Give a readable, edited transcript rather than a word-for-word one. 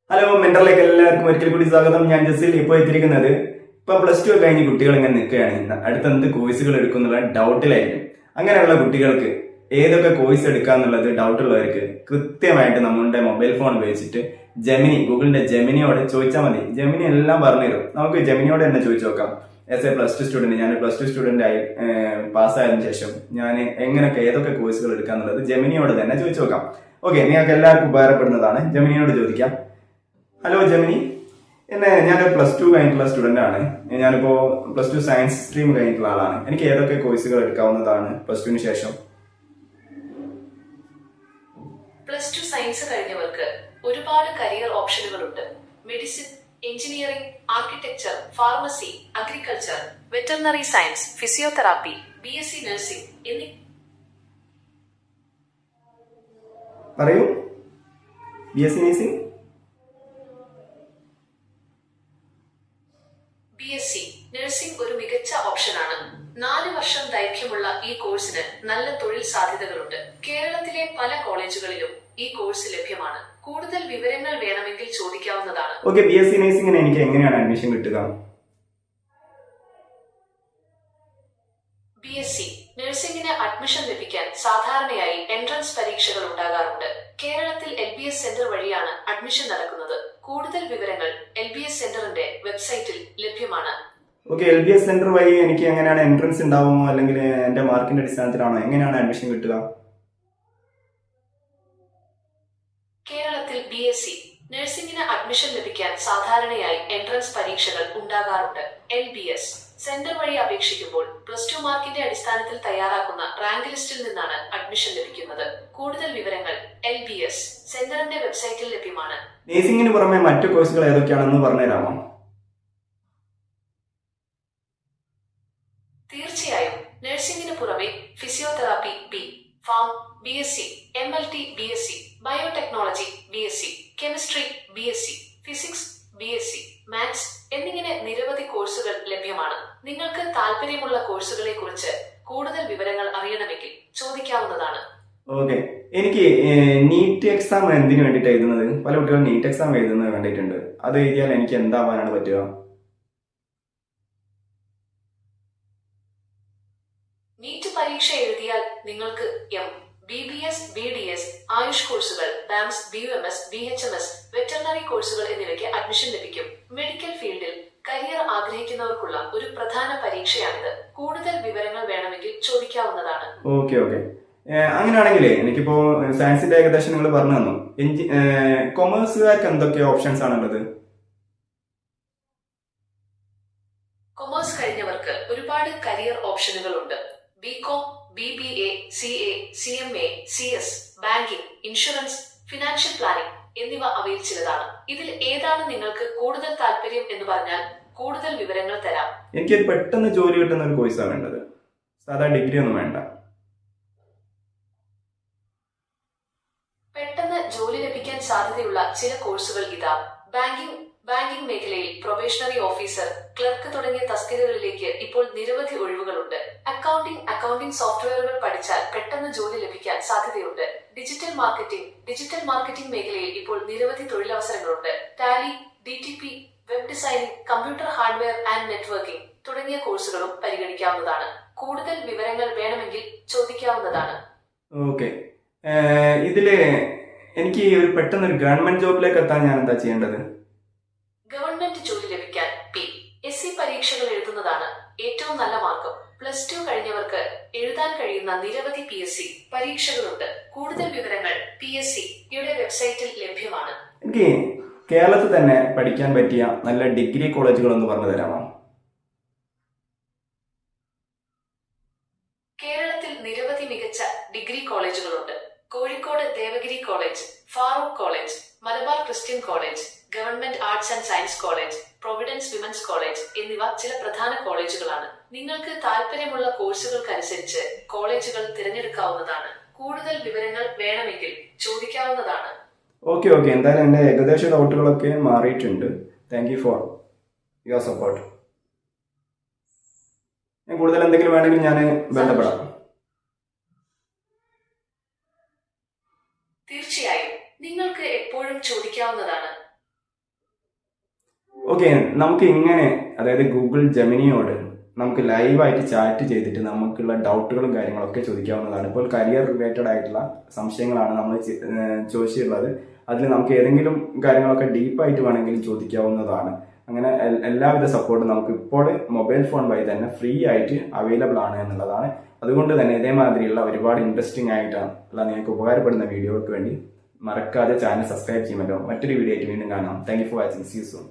Hello മെന്ററിലേക്ക് എല്ലാവർക്കും ഒരിക്കൽ കൂടി സ്വാഗതം. ഞാൻ ജസ്റ്റിൽ ഇപ്പോൾ എത്തിയിരിക്കുന്നത് പ്ലസ് ടു കഴിഞ്ഞ് കുട്ടികൾ ഇങ്ങനെ നിൽക്കുകയാണ്. അടുത്ത എന്ത് കോഴ്സുകൾ എടുക്കുന്നുള്ള ഡൗട്ടിലായിരിക്കും. അങ്ങനെയുള്ള കുട്ടികൾക്ക് ഏതൊക്കെ കോഴ്സ് എടുക്കാന്നുള്ളത് ഡൗട്ടുള്ളവർക്ക് കൃത്യമായിട്ട് നമ്മുടെ മൊബൈൽ ഫോൺ ഉപയോഗിച്ചിട്ട് ഗൂഗിളിന്റെ ജെമിനിയോട് ചോദിച്ചാൽ മതി. ജെമിനി എല്ലാം പറഞ്ഞുതരും. നമുക്ക് ജെമിനിയോട് തന്നെ ചോദിച്ചു നോക്കാം. As A plus two student, ഞാൻ പ്ലസ് ടു സ്റ്റുഡന്റ് ആയി പാസ്സായതിനു ശേഷം ഞാൻ എങ്ങനെയൊക്കെ ഏതൊക്കെ കോഴ്സുകൾ എടുക്കാന്നുള്ളത് ജെമിനിയോട് തന്നെ ചോദിച്ചു നോക്കാം. ഓക്കെ, നിങ്ങൾക്ക് എല്ലാവർക്കും ഉപകാരപ്പെടുന്നതാണ്. ജെമിനിയോട് ചോദിക്കാം. ഹലോ ജെമിനി, ഞാനൊരു പ്ലസ് ടു കഴിഞ്ഞിട്ടുള്ള സ്റ്റുഡന്റ് ആണ്. ഞാനിപ്പോ പ്ലസ് ടു സയൻസ് സ്ട്രീം കഴിഞ്ഞിട്ടുള്ള ആളാണ്. എനിക്ക് ഏതൊക്കെ കോഴ്സുകൾ എടുക്കാവുന്നതാണ് പ്ലസ് ടുവിന് ശേഷം? പ്ലസ് ടു സയൻസ് കഴിഞ്ഞവർക്ക് ഒരുപാട് കരിയർ ഓപ്ഷനുകളുണ്ട്. Medicine, engineering, architecture, pharmacy, agriculture, veterinary science, physiotherapy, BSc nursing എന്നീ. പറയൂ. BSc നഴ്സിംഗ്, BSc നഴ്സിംഗ് ഒരു മികച്ച ഓപ്ഷനാണ്. 4 വർഷം ദൈർഘ്യമുള്ള ഈ കോഴ്സിന് നല്ല തൊഴിൽ സാധ്യതകളുണ്ട്. കേരളത്തിലെ പല കോളേജുകളിലും ഈ കോഴ്സ് ലഭ്യമാണ്. കൂടുതൽ വിവരങ്ങൾ വേണമെങ്കിൽ ചോദിക്കാവുന്നതാണ്. ഓക്കെ, BSc നഴ്സിംഗിന് എനിക്ക് എങ്ങനെയാണ് അഡ്മിഷൻ കിട്ടുക? BSc നഴ്സിംഗിന് അഡ്മിഷൻ ലഭിക്കാൻ സാധാരണയായി എൻട്രൻസ് പരീക്ഷകൾ ഉണ്ടാകാറുണ്ട്. കേരളത്തിൽ LBS സെന്റർ വഴിയാണ് അഡ്മിഷൻ നടക്കുന്നത്. കൂടുതൽ വിവരങ്ങൾ LBS സെന്ററിന്റെ വെബ്സൈറ്റിൽ ലഭ്യമാണ്. ഓക്കെ, LBS സെന്റർ വഴി എനിക്ക് എങ്ങനെയാണ് എൻട്രൻസ് ഉണ്ടാവുമോ, അല്ലെങ്കിൽ എന്റെ മാർക്കിന്റെ അടിസ്ഥാനത്തിലാണോ, എങ്ങനെയാണ് അഡ്മിഷൻ കിട്ടുക? കേരളത്തിൽ BSc നഴ്സിംഗിന് അഡ്മിഷൻ ലഭിക്കാൻ സാധാരണയായി എൻട്രൻസ് പരീക്ഷകൾ ഉണ്ടാകാറുണ്ട്. LBS സെന്റർ വഴി അപേക്ഷിക്കുമ്പോൾ പ്ലസ് ടു മാർക്കിന്റെ അടിസ്ഥാനത്തിൽ തയ്യാറാക്കുന്ന റാങ്ക് ലിസ്റ്റിൽ നിന്നാണ് അഡ്മിഷൻ ലഭിക്കുന്നത്. കൂടുതൽ വിവരങ്ങൾ LBS സെന്ററിന്റെ വെബ്സൈറ്റിൽ ലഭ്യമാണ്. നഴ്സിംഗിന് പുറമെ മറ്റു കോഴ്സുകൾ ഏതൊക്കെയാണെന്ന് പറഞ്ഞുതരാമോ? തീർച്ചയായും. നഴ്സിംഗിന് പുറമെ physiotherapy farm BSc, MLT BSc, biotechnology BSc, chemistry BSc, physics BSc, maths എന്നിങ്ങനെ നിരവധി കോഴ്സുകൾ ലഭ്യമാണ്. നിങ്ങൾക്ക് താല്പര്യമുള്ള കോഴ്സുകളെ കുറിച്ച് കൂടുതൽ വിവരങ്ങൾ അറിയണമെങ്കിൽ ചോദിക്കാവുന്നതാണ്. ഓക്കെ, എനിക്ക് നീറ്റ് എക്സാം എന്തിനു വേണ്ടിയിട്ട് എഴുതുന്നത്? പല കുട്ടികളും നീറ്റ് എക്സാം എഴുതുന്നത് കണ്ടിട്ടുണ്ട്. അത് എഴുതിയാൽ എനിക്ക് എന്താവാനാണ് പറ്റുക? നീറ്റ് പരീക്ഷ എഴുതിയാൽ നിങ്ങൾക്ക് BBS, BDS, ആയുഷ് കോഴ്സുകൾ, BAMS, BUMS, BHMS, വെറ്ററിനറി കോഴ്സുകൾ എന്നിവയ്ക്ക് അഡ്മിഷൻ ലഭിക്കും. മെഡിക്കൽ ഫീൽഡിൽ കരിയർ ആഗ്രഹിക്കുന്നവർക്കുള്ള ഒരു പ്രധാന പരീക്ഷയാണിത്. കൂടുതൽ വിവരങ്ങൾ വേണമെങ്കിൽ ചോദിക്കാവുന്നതാണ്. ഓക്കെ, അങ്ങനെയാണെങ്കിലേ എനിക്കിപ്പോ സയൻസിന്റെ ഏകദേശം നിങ്ങൾ പറഞ്ഞു തന്നു. കൊമേഴ്സുകാർക്ക് എന്തൊക്കെ ഓപ്ഷൻസ് ആണുള്ളത്? കൊമേഴ്സ് കഴിഞ്ഞവർക്ക് ഒരുപാട് കരിയർ ഓപ്ഷനുകൾ ഉണ്ട്. BCom, BBA, CA, CMA, CS, banking, insurance, financial planning എന്നിവ അവയിൽ ചിലതാണ്. ഇതിൽ ഏതാണ് നിങ്ങൾക്ക് കൂടുതൽ താല്പര്യം എന്ന് പറഞ്ഞാൽ കൂടുതൽ വിവരങ്ങൾ തരാം. എനിക്ക് പെട്ടെന്ന് ജോലി കിട്ടുന്ന ഒരു കോഴ്സാണ് വേണ്ടത്. സാധാ ഡിഗ്രി ഒന്നും വേണ്ട. പെട്ടെന്ന് ജോലി ലഭിക്കാൻ സാധ്യതയുള്ള ചില കോഴ്സുകൾ ഇതാ. ബാങ്കിംഗ് മേഖലയിൽ പ്രൊബേഷണറി ഓഫീസർ, ക്ലർക്ക് തുടങ്ങിയ തസ്തികകളിലേക്ക് ഇപ്പോൾ നിരവധി ഒഴിവുകളുണ്ട്. അക്കൗണ്ടിംഗ് സോഫ്റ്റ്വെയറുകൾ പഠിച്ചാൽ പെട്ടെന്ന് ജോലി ലഭിക്കാൻ സാധ്യതയുണ്ട്. ഡിജിറ്റൽ മാർക്കറ്റിംഗ് മേഖലയിൽ ഇപ്പോൾ നിരവധി തൊഴിലവസരങ്ങളുണ്ട്. Tally, DTP, web designing, computer hardware and networking തുടങ്ങിയ കോഴ്സുകളും പരിഗണിക്കാവുന്നതാണ്. കൂടുതൽ വിവരങ്ങൾ വേണമെങ്കിൽ ചോദിക്കാവുന്നതാണ്. ഓക്കെ, ഇതില് എനിക്ക് ഒരു പെട്ടെന്ന് ഒരു ഗവൺമെന്റ് ജോബിലേക്ക് എത്താൻ ഞാൻ എന്താ ചെയ്യേണ്ടത്? ഗവൺമെന്റ് ജോലി ലഭിക്കാൻ PSc പരീക്ഷകൾ എഴുതുന്നതാണ് ഏറ്റവും നല്ല മാർഗം. പ്ലസ് ടു കഴിഞ്ഞവർക്ക് എഴുതാൻ കഴിയുന്ന നിരവധി PSc പരീക്ഷകളുണ്ട്. കൂടുതൽ വിവരങ്ങൾ PSCയുടെ വെബ്സൈറ്റിൽ ലഭ്യമാണ്. എനിക്ക് കേരളത്തിൽ തന്നെ പഠിക്കാൻ പറ്റിയ നല്ല ഡിഗ്രി കോളേജുകൾ ഒന്ന് പറഞ്ഞു തരാമോ? കേരളത്തിൽ നിരവധി മികച്ച ഡിഗ്രി കോളേജുകളുണ്ട്. Kozhikode Devagiri college, Farook college, Malabar Christian college, government arts and science college, Providence women's college എന്നിവ ചില പ്രധാന കോളേജുകളാണ്. നിങ്ങൾക്ക് താല്പര്യമുള്ള കോഴ്സുകൾക്കനുസരിച്ച് കോളേജുകൾ തിരഞ്ഞെടുക്കാവുന്നതാണ്. കൂടുതൽ വിവരങ്ങൾ വേണമെങ്കിൽ ചോദിക്കാവുന്നതാണ്. ഓക്കെ, എന്തായാലും എന്റെ ഏകദേശ ഡൗട്ടുകളൊക്കെ മാറിയിട്ടുണ്ട്. Thank you for your support. ഞാൻ കൂടുതൽ എന്തെങ്കിലും വേണമെങ്കിൽ ഞാൻ ബന്ധപ്പെടാം. തീർച്ചയായും നിങ്ങൾക്ക് എപ്പോഴും ചോദിക്കാവുന്നതാണ്. ഓക്കെ, നമുക്ക് ഇങ്ങനെ അതായത് ഗൂഗിൾ ജെമിനിയോട് നമുക്ക് ലൈവായിട്ട് ചാറ്റ് ചെയ്തിട്ട് നമുക്കുള്ള ഡൗട്ടുകളും കാര്യങ്ങളൊക്കെ ചോദിക്കാവുന്നതാണ്. ഇപ്പോൾ കരിയർ റിലേറ്റഡ് ആയിട്ടുള്ള സംശയങ്ങളാണ് നമ്മൾ ചോദിച്ചിട്ടുള്ളത്. അതിൽ നമുക്ക് ഏതെങ്കിലും കാര്യങ്ങളൊക്കെ ഡീപ്പായിട്ട് വേണമെങ്കിലും ചോദിക്കാവുന്നതാണ്. അങ്ങനെ എല്ലാവിധ സപ്പോർട്ടും നമുക്ക് ഇപ്പോൾ മൊബൈൽ ഫോൺ വഴി തന്നെ ഫ്രീ ആയിട്ട് അവൈലബിൾ ആണ് എന്നുള്ളതാണ്. അതുകൊണ്ട് തന്നെ ഇതേമാതിരിയുള്ള ഒരുപാട് ഇൻട്രസ്റ്റിംഗ് ആയിട്ടുള്ള നിങ്ങൾക്ക് ഉപകാരപ്പെടുന്ന വീഡിയോകൾക്ക് വേണ്ടി മറക്കാതെ ചാനൽ സബ്സ്ക്രൈബ് ചെയ്യുമല്ലോ. മറ്റൊരു വീഡിയോ ആയിട്ട് വീണ്ടും കാണാം. Thank you for watching. See you soon.